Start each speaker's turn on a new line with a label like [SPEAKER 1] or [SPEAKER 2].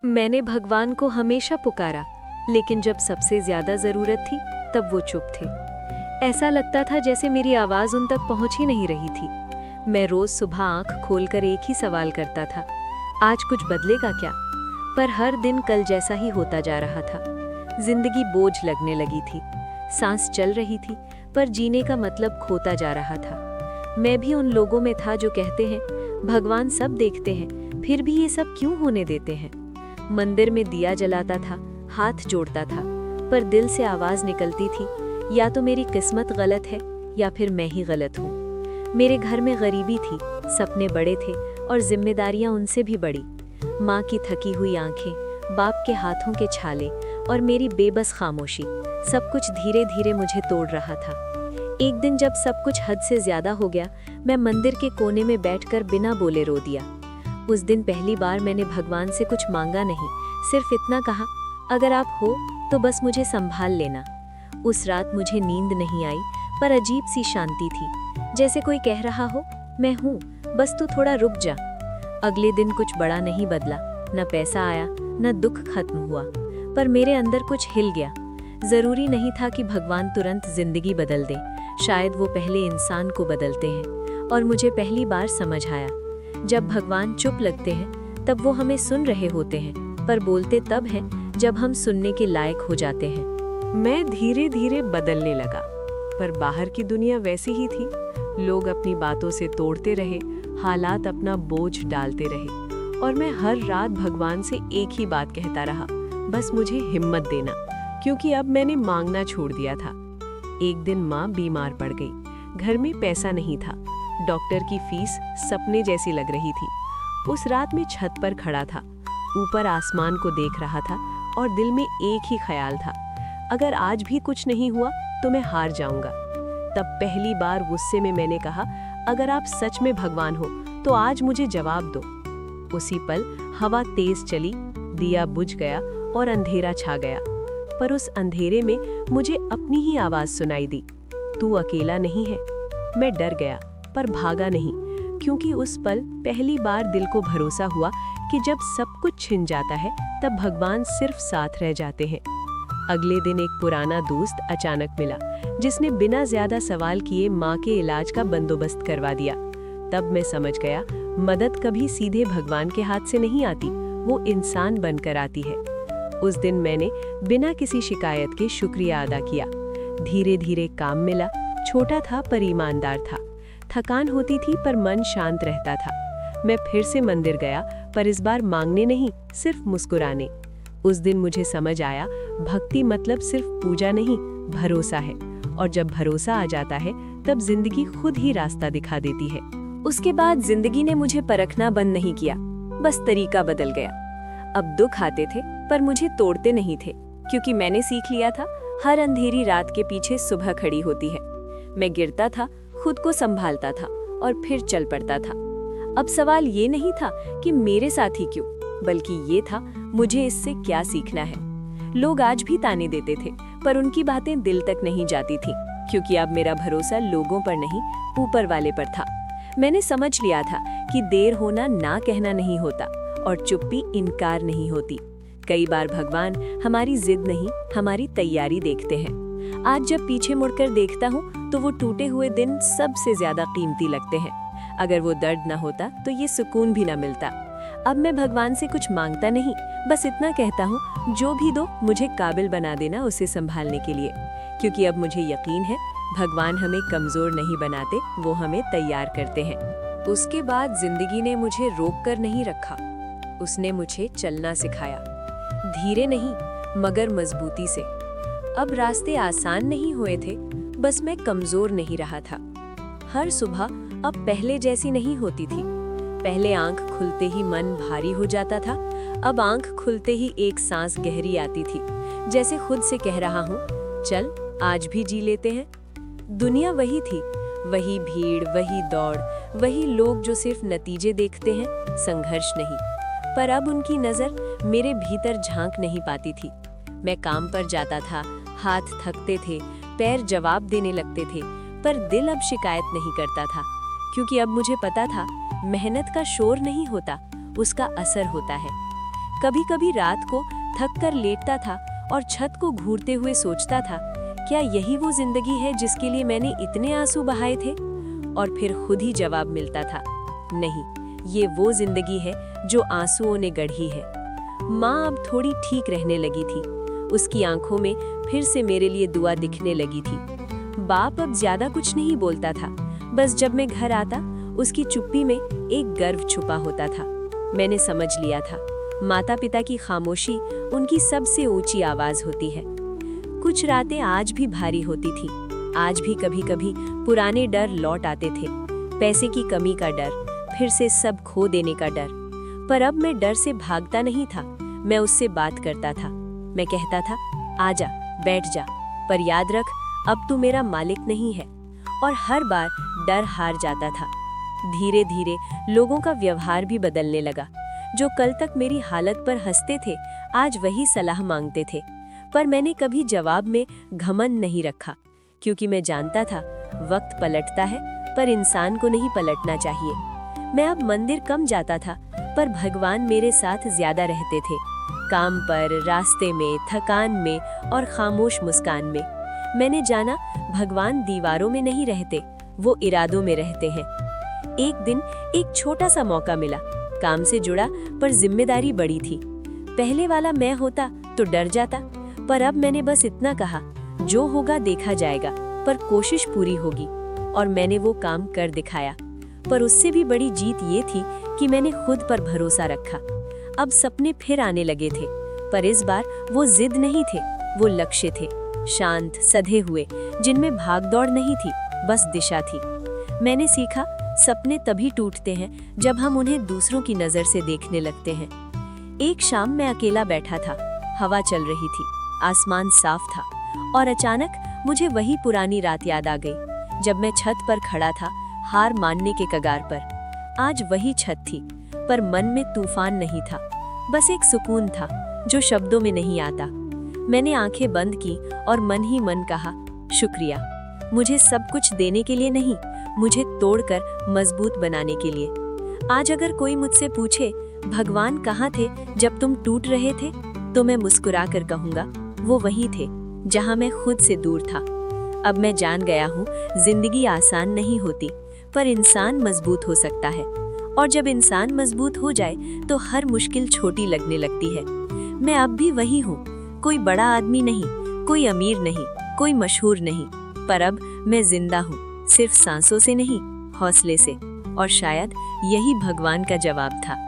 [SPEAKER 1] मैंने भगवान को हमेशा पुकारा, लेकिन जब सबसे ज्यादा जरूरत थी तब वो चुप थे। ऐसा लगता था जैसे मेरी आवाज उन तक पहुंच ही नहीं रही थी। मैं रोज सुबह आंख खोलकर एक ही सवाल करता था, आज कुछ बदलेगा क्या? पर हर दिन कल जैसा ही होता जा रहा था। जिंदगी बोझ लगने लगी थी, सांस चल रही थी, पर जीने का मतलब खोता जा रहा था। मैं भी उन लोगों में था जो कहते हैं भगवान सब देखते हैं, फिर भी ये सब क्यों होने देते हैं। मंदिर में दिया जलाता था, हाथ जोड़ता था, पर दिल से आवाज निकलती थी, या तो मेरी किस्मत गलत है या फिर मैं ही गलत हूँ। मेरे घर में गरीबी थी, सपने बड़े थे और जिम्मेदारियां उनसे भी बड़ी। माँ की थकी हुई आंखें, बाप के हाथों के छाले और मेरी बेबस खामोशी, सब कुछ धीरे धीरे मुझे तोड़ रहा था। एक दिन जब सब कुछ हद से ज्यादा हो गया, मैं मंदिर के कोने में बैठकर बिना बोले रो दिया। उस दिन पहली बार मैंने भगवान से कुछ मांगा नहीं, सिर्फ इतना कहा, अगर आप हो तो बस मुझे संभाल लेना। उस रात मुझे नींद नहीं आई, पर अजीब सी शांति थी, जैसे कोई कह रहा हो, मैं हूँ, बस तू थोड़ा रुक जा। अगले दिन कुछ बड़ा नहीं बदला, न पैसा आया, न दुख खत्म हुआ, पर मेरे अंदर कुछ हिल गया। जरूरी नहीं था कि भगवान तुरंत जिंदगी बदल दे, शायद वो पहले इंसान को बदलते हैं। और मुझे पहली बार समझ आया, जब भगवान चुप लगते हैं तब वो हमें सुन रहे होते हैं, पर बोलते तब हैं जब हम सुनने के लायक हो जाते हैं।
[SPEAKER 2] मैं धीरे धीरे बदलने लगा, पर बाहर की दुनिया वैसी ही थी। लोग अपनी बातों से तोड़ते रहे, हालात अपना बोझ डालते रहे, और मैं हर रात भगवान से एक ही बात कहता रहा, बस मुझे हिम्मत देना, क्योंकि अब मैंने मांगना छोड़ दिया था। एक दिन माँ बीमार पड़ गई, घर में पैसा नहीं था, डॉक्टर की फीस सपने जैसी लग रही थी। उस रात मैं छत पर खड़ा था, ऊपर आसमान को देख रहा था और दिल में एक ही ख्याल था, अगर आज भी कुछ नहीं हुआ तो मैं हार जाऊंगा। तब पहली बार गुस्से में मैंने कहा, अगर आप सच में भगवान हो तो आज मुझे जवाब दो। उसी पल हवा तेज चली, दिया बुझ गया और अंधेरा छा गया। पर उस अंधेरे में मुझे अपनी ही आवाज सुनाई दी, तू अकेला नहीं है। मैं डर गया, पर भागा नहीं, क्योंकि उस पल पहली बार दिल को भरोसा हुआ कि जब सब कुछ छिन जाता है तब भगवान सिर्फ साथ रह जाते हैं। अगले दिन एक पुराना दोस्त अचानक मिला, जिसने बिना ज्यादा सवाल किए माँ के इलाज का बंदोबस्त करवा दिया। तब मैं समझ गया, मदद कभी सीधे भगवान के हाथ से नहीं आती, वो इंसान बनकर आती है। उस दिन मैंने बिना किसी शिकायत के शुक्रिया अदा किया। धीरे धीरे काम मिला, छोटा था पर ईमानदार था। थकान होती थी पर मन शांत रहता था। मैं फिर से मंदिर गया, पर इस बार मांगने नहीं, सिर्फ मुस्कुराने। उस दिन मुझे समझ आया, भक्ति मतलब सिर्फ पूजा नहीं, भरोसा है। और जब भरोसा आ जाता है तब जिंदगी खुद ही रास्ता दिखा देती है।
[SPEAKER 1] उसके बाद जिंदगी ने मुझे परखना बंद नहीं किया, बस तरीका बदल गया। अब दुख आते थे पर मुझे तोड़ते नहीं थे, क्योंकि मैंने सीख लिया था, हर अंधेरी रात के पीछे सुबह खड़ी होती है। मैं गिरता था, खुद को संभालता था और फिर चल पड़ता था। अब सवाल ये नहीं था कि मेरे साथ ही क्यों, बल्कि ये था मुझे इससे क्या सीखना है। लोग आज भी ताने देते थे, पर उनकी बातें दिल तक नहीं जाती थी, क्योंकि अब मेरा भरोसा लोगों पर नहीं, ऊपर वाले पर था। मैंने समझ लिया था कि देर होना ना कहना नहीं होता और चुप्पी इनकार नहीं होती। कई बार भगवान हमारी जिद नहीं, हमारी तैयारी देखते हैं। आज जब पीछे मुड़कर देखता हूँ तो वो टूटे हुए दिन सबसे ज्यादा कीमती लगते हैं। अगर वो दर्द ना होता तो ये सुकून भी ना मिलता। अब मैं भगवान से कुछ मांगता नहीं, बस इतना कहता हूँ, जो भी दो मुझे काबिल बना देना उसे संभालने के लिए। क्योंकि अब मुझे यकीन है, भगवान हमें कमजोर नहीं बनाते, वो हमें तैयार करते हैं। उसके बाद जिंदगी ने मुझे रोक कर नहीं रखा, उसने मुझे चलना सिखाया, धीरे नहीं मगर मजबूती से। अब रास्ते आसान नहीं हुए थे, बस मैं कमजोर नहीं रहा था। हर सुबह अब पहले जैसी नहीं होती थी। पहले आंख खुलते ही मन भारी हो जाता था, अब आंख खुलते ही एक सांस गहरी आती थी, जैसे खुद से कह रहा हूँ, चल आज भी जी लेते हैं। दुनिया वही थी, वही भीड़, वही दौड़, वही लोग जो सिर्फ नतीजे देखते हैं, संघर्ष नहीं। पर अब उनकी नजर मेरे भीतर झांक नहीं पाती थी। मैं काम पर जाता था, हाथ थकते थे, पैर जवाब देने लगते थे, पर दिल अब शिकायत नहीं करता था, क्योंकि अब मुझे पता था, मेहनत का शोर नहीं होता, उसका असर होता है। कभी कभी रात को थक कर लेटता था और छत को घूरते हुए सोचता था, क्या यही वो जिंदगी है जिसके लिए मैंने इतने आंसू बहाए थे? और फिर खुद ही जवाब मिलता था, नहीं, ये वो जिंदगी है जो आंसुओं ने गढ़ी है। माँ अब थोड़ी ठीक रहने लगी थी। उसकी आंखों में फिर से मेरे लिए दुआ दिखने लगी थी। बाप अब ज्यादा कुछ नहीं बोलता था, बस जब मैं घर आता उसकी चुप्पी में एक गर्व छुपा होता था। मैंने समझ लिया था, माता पिता की खामोशी उनकी सबसे ऊंची आवाज होती है। कुछ रातें आज भी भारी होती थी। आज भी कभी कभी पुराने डर लौट आते थे। पैसे की कमी का डर, फिर से सब खो देने का डर। पर अब मैं डर से भागता नहीं था, मैं उससे बात करता था। मैं कहता था, आजा, बैठ जा, पर याद रख, अब तू मेरा मालिक नहीं है। और हर बार डर हार जाता था। धीरे धीरे लोगों का व्यवहार भी बदलने लगा। जो कल तक मेरी हालत पर हंसते थे, आज वही सलाह मांगते थे। पर मैंने कभी जवाब में घमंड नहीं रखा, क्योंकि मैं जानता था वक्त पलटता है, पर इंसान को नहीं पलटना चाहिए। मैं अब मंदिर कम जाता था, पर भगवान मेरे साथ ज्यादा रहते थे। काम पर, रास्ते में, थकान में और खामोश मुस्कान में। मैंने जाना भगवान दीवारों में नहीं रहते, वो इरादों में रहते हैं। एक दिन एक छोटा सा मौका मिला। काम से जुड़ा, पर जिम्मेदारी बड़ी थी। पहले वाला मैं होता तो डर जाता, पर अब मैंने बस इतना कहा, जो होगा देखा जाएगा, पर कोशिश पूरी होगी। और मैंने वो काम कर दिखाया। पर उससे भी बड़ी जीत ये थी कि मैंने खुद पर भरोसा रखा। अब सपने फिर आने लगे थे, पर इस बार वो जिद नहीं थे, वो लक्ष्य थे, शांत, सधे हुए, जिनमें भागदौड़ नहीं थी, बस दिशा थी। मैंने सीखा, सपने तभी टूटते हैं जब हम उन्हें दूसरों की नजर से देखने लगते हैं। एक शाम मैं अकेला बैठा था, हवा चल रही थी, आसमान साफ था, और अचानक मुझे वही पुरानी रात याद आ गई, जब मैं छत पर खड़ा था, हार मानने के कगार पर। आज वही छत थी, पर मन में तूफान नहीं था, बस एक सुकून था जो शब्दों में नहीं आता। मैंने आंखें बंद की और मन ही मन कहा, शुक्रिया, मुझे सब कुछ देने के लिए नहीं, मुझे तोड़कर मजबूत बनाने के लिए। आज अगर कोई मुझसे पूछे, भगवान कहाँ थे जब तुम टूट रहे थे, तो मैं मुस्कुरा कर कहूँगा, वो वही थे जहाँ मैं खुद से दूर था। अब मैं जान गया हूँ, जिंदगी आसान नहीं होती, पर इंसान मजबूत हो सकता है। और जब इंसान मजबूत हो जाए तो हर मुश्किल छोटी लगने लगती है। मैं अब भी वही हूँ, कोई बड़ा आदमी नहीं, कोई अमीर नहीं, कोई मशहूर नहीं, पर अब मैं जिंदा हूँ, सिर्फ सांसों से नहीं, हौसले से। और शायद यही भगवान का जवाब था।